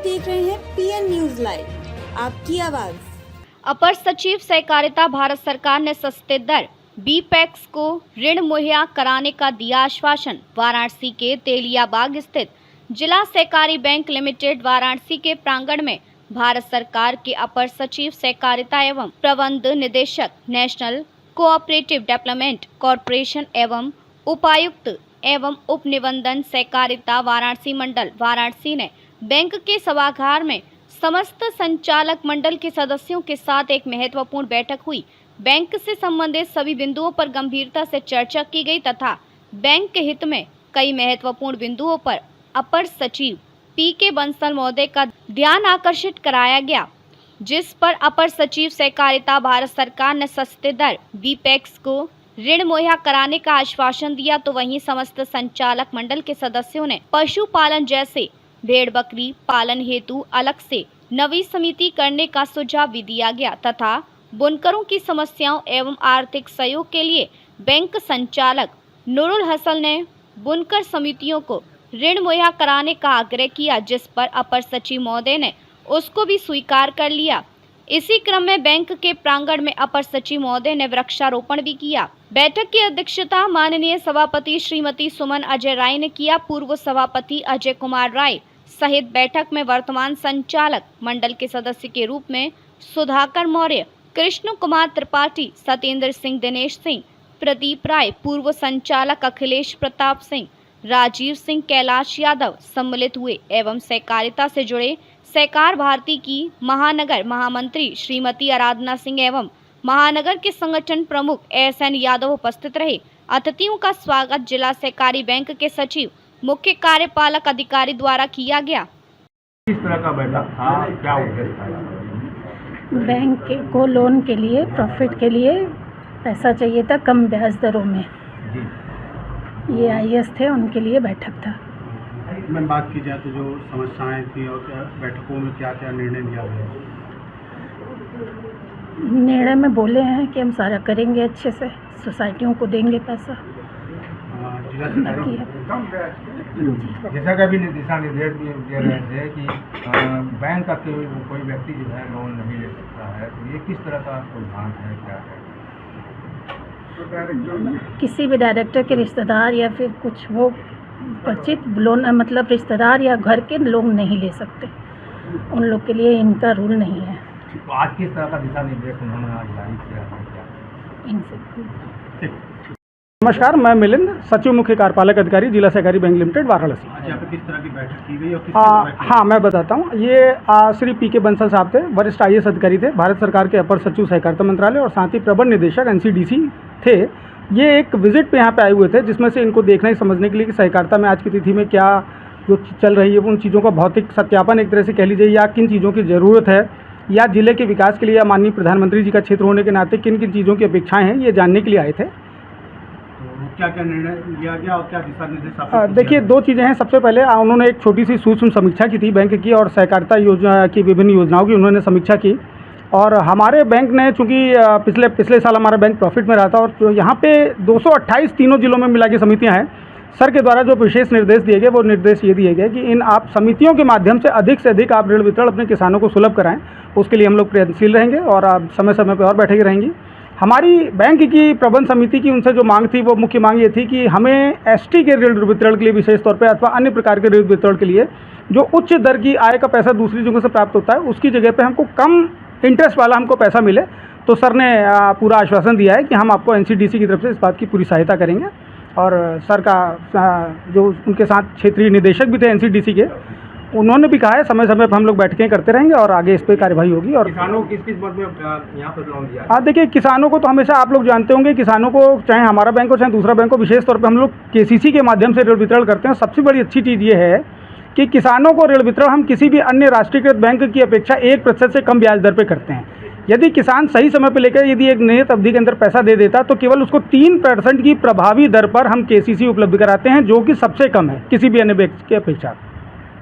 देख रहे हैं पीएन न्यूज लाइव, आपकी आवाज। अपर सचिव सहकारिता भारत सरकार ने सस्ते दर बीपैक्स को ऋण मुहैया कराने का दिया आश्वासन। वाराणसी के तेलियाबाग स्थित जिला सहकारी बैंक लिमिटेड वाराणसी के प्रांगण में भारत सरकार के अपर सचिव सहकारिता एवं प्रबंध निदेशक नेशनल कोऑपरेटिव डेवलपमेंट कॉरपोरेशन एवं उपायुक्त एवं उप निबंधन सहकारिता वाराणसी मंडल वाराणसी ने बैंक के सभागार में समस्त संचालक मंडल के सदस्यों के साथ एक महत्वपूर्ण बैठक हुई। बैंक से संबंधित सभी बिंदुओं पर गंभीरता से चर्चा की गई तथा बैंक के हित में कई महत्वपूर्ण बिंदुओं पर अपर सचिव पी.के. बंसल महोदय का ध्यान आकर्षित कराया गया, जिस पर अपर सचिव सहकारिता भारत सरकार ने सस्ते दर बीपैक्स को ऋण मुहैया कराने का आश्वासन दिया, तो वहीं समस्त संचालक मंडल के सदस्यों ने पशुपालन जैसे भेड़ बकरी पालन हेतु अलग से नवी समिति करने का सुझाव भी दिया गया तथा बुनकरों की समस्याओं एवं आर्थिक सहयोग के लिए बैंक संचालक नूरुल हसन ने बुनकर समितियों को ऋण मुहैया कराने का आग्रह किया, जिस पर अपर सचिव महोदय ने उसको भी स्वीकार कर लिया। इसी क्रम में बैंक के प्रांगण में अपर सचिव महोदय ने वृक्षारोपण भी किया। बैठक की अध्यक्षता माननीय सभापति श्रीमती सुमन अजय राय ने किया। पूर्व सभापति अजय कुमार राय सहित बैठक में वर्तमान संचालक मंडल के सदस्य के रूप में सुधाकर मौर्य, कृष्ण कुमार त्रिपाठी, सत्येंद्र सिंह, दिनेश सिंह, प्रदीप राय, पूर्व संचालक अखिलेश प्रताप सिंह, राजीव सिंह, कैलाश यादव सम्मिलित हुए एवं सहकारिता से जुड़े सहकार भारती की महानगर महामंत्री श्रीमती आराधना सिंह एवं महानगर के संगठन प्रमुख एस.एन. यादव उपस्थित रहे। अतिथियों का स्वागत जिला सहकारी बैंक के सचिव मुख्य कार्यपालक अधिकारी द्वारा किया गया। किस तरह का बैठक था, क्या उद्देश्य था? बैंक को लोन के लिए प्रॉफिट के लिए पैसा चाहिए था कम ब्याज दरों में जी। ये आईएएस थे, उनके लिए बैठक था। मैं बात की जाए तो जो समस्याएं थी और क्या बैठकों में क्या क्या निर्णय लिया गया? निर्णय में बोले हैं कि हम सारा करेंगे, अच्छे से सोसाइटियों को देंगे पैसा। जैसा कि अभी दिशा निर्देश दे रहे थे कि बैंक का कोई व्यक्ति जो है लोन नहीं ले सकता है, तो ये किस तरह का सिद्धांत है, क्या है? किसी भी डायरेक्टर के रिश्तेदार या फिर कुछ वो परिचित लोन मतलब रिश्तेदार या घर के लोग नहीं ले सकते, उन लोग के लिए इनका रूल नहीं है। तो आज किस तरह का दिशा निर्देश उन्होंने आज जारी किया है, क्या? इनसे नमस्कार, मैं मिलिंद, सचिव मुख्य कार्यपालक अधिकारी जिला सहकारी बैंक लिमिटेड वाराणसी। आज यहाँ पे किस तरह की बैठक की गई और किस हाँ, मैं बताता हूँ। ये श्री पी.के. बंसल साहब थे, वरिष्ठ आईएएस अधिकारी थे, भारत सरकार के अपर सचिव सहकारिता मंत्रालय और साथ ही प्रबंध निदेशक एनसीडीसी थे। ये एक विजिट पे यहाँ पे आए हुए थे, जिसमें से इनको देखना ही समझने के लिए कि सहकारिता में आज की तिथि में क्या जो चल रही है उन चीज़ों का भौतिक सत्यापन एक तरह से कह लीजिए, या किन चीज़ों की ज़रूरत है, या जिले के विकास के लिए या माननीय प्रधानमंत्री जी का क्षेत्र होने के नाते किन किन चीज़ों की अपेक्षाएँ हैं, ये जानने के लिए आए थे। क्या क्या निर्णय लिया गया और क्या दिशा निर्देश? देखिए, दो चीज़ें हैं। सबसे पहले उन्होंने एक छोटी सी सूक्ष्म समीक्षा की थी बैंक की और सहकारिता योजना की विभिन्न योजनाओं की उन्होंने समीक्षा की। और हमारे बैंक ने चूँकि पिछले साल हमारा बैंक प्रॉफिट में रहा था और यहाँ पे 228 तीनों जिलों में मिला के समितियाँ हैं। सर के द्वारा जो विशेष निर्देश दिए गए वो निर्देश ये दिए गए कि इन आप समितियों के माध्यम से अधिक आप ऋण वितरण अपने किसानों को सुलभ कराएं। उसके लिए हम लोग प्रयत्नशील रहेंगे और आप समय समय पर और बैठेंगे रहेंगी। हमारी बैंक की प्रबंध समिति की उनसे जो मांग थी वो मुख्य मांग ये थी कि हमें एसटी के ऋण वितरण के लिए विशेष तौर पे अथवा अन्य प्रकार के ऋण वितरण के लिए जो उच्च दर की आय का पैसा दूसरी जगह से प्राप्त होता है उसकी जगह पे हमको कम इंटरेस्ट वाला हमको पैसा मिले। तो सर ने पूरा आश्वासन दिया है कि हम आपको एनसीडीसी की तरफ से इस बात की पूरी सहायता करेंगे। और सर का जो उनके साथ क्षेत्रीय निदेशक भी थे एनसीडीसी के, उन्होंने भी कहा है समय समय पर हम लोग बैठकें करते रहेंगे और आगे इस पर कार्यवाही होगी। और किसानों को किस बात में यहाँ पर लोन दिया? हाँ, देखिए, किसानों को तो हमेशा आप लोग जानते होंगे, किसानों को चाहे हमारा बैंक हो चाहे दूसरा बैंक हो, विशेष तौर पे हम लोग केसीसी के माध्यम से ऋण वितरण करते हैं। सबसे बड़ी अच्छी चीज़ ये है कि किसानों को ऋण वितरण हम किसी भी अन्य राष्ट्रीयकृत बैंक की अपेक्षा 1% से कम ब्याज दर पर करते हैं। यदि किसान सही समय पर लेकर यदि एक नियत अवधि के अंदर पैसा दे देता तो केवल उसको 3% की प्रभावी दर पर हम केसीसी उपलब्ध कराते हैं, जो कि सबसे कम है किसी भी अन्य बैंक की अपेक्षा।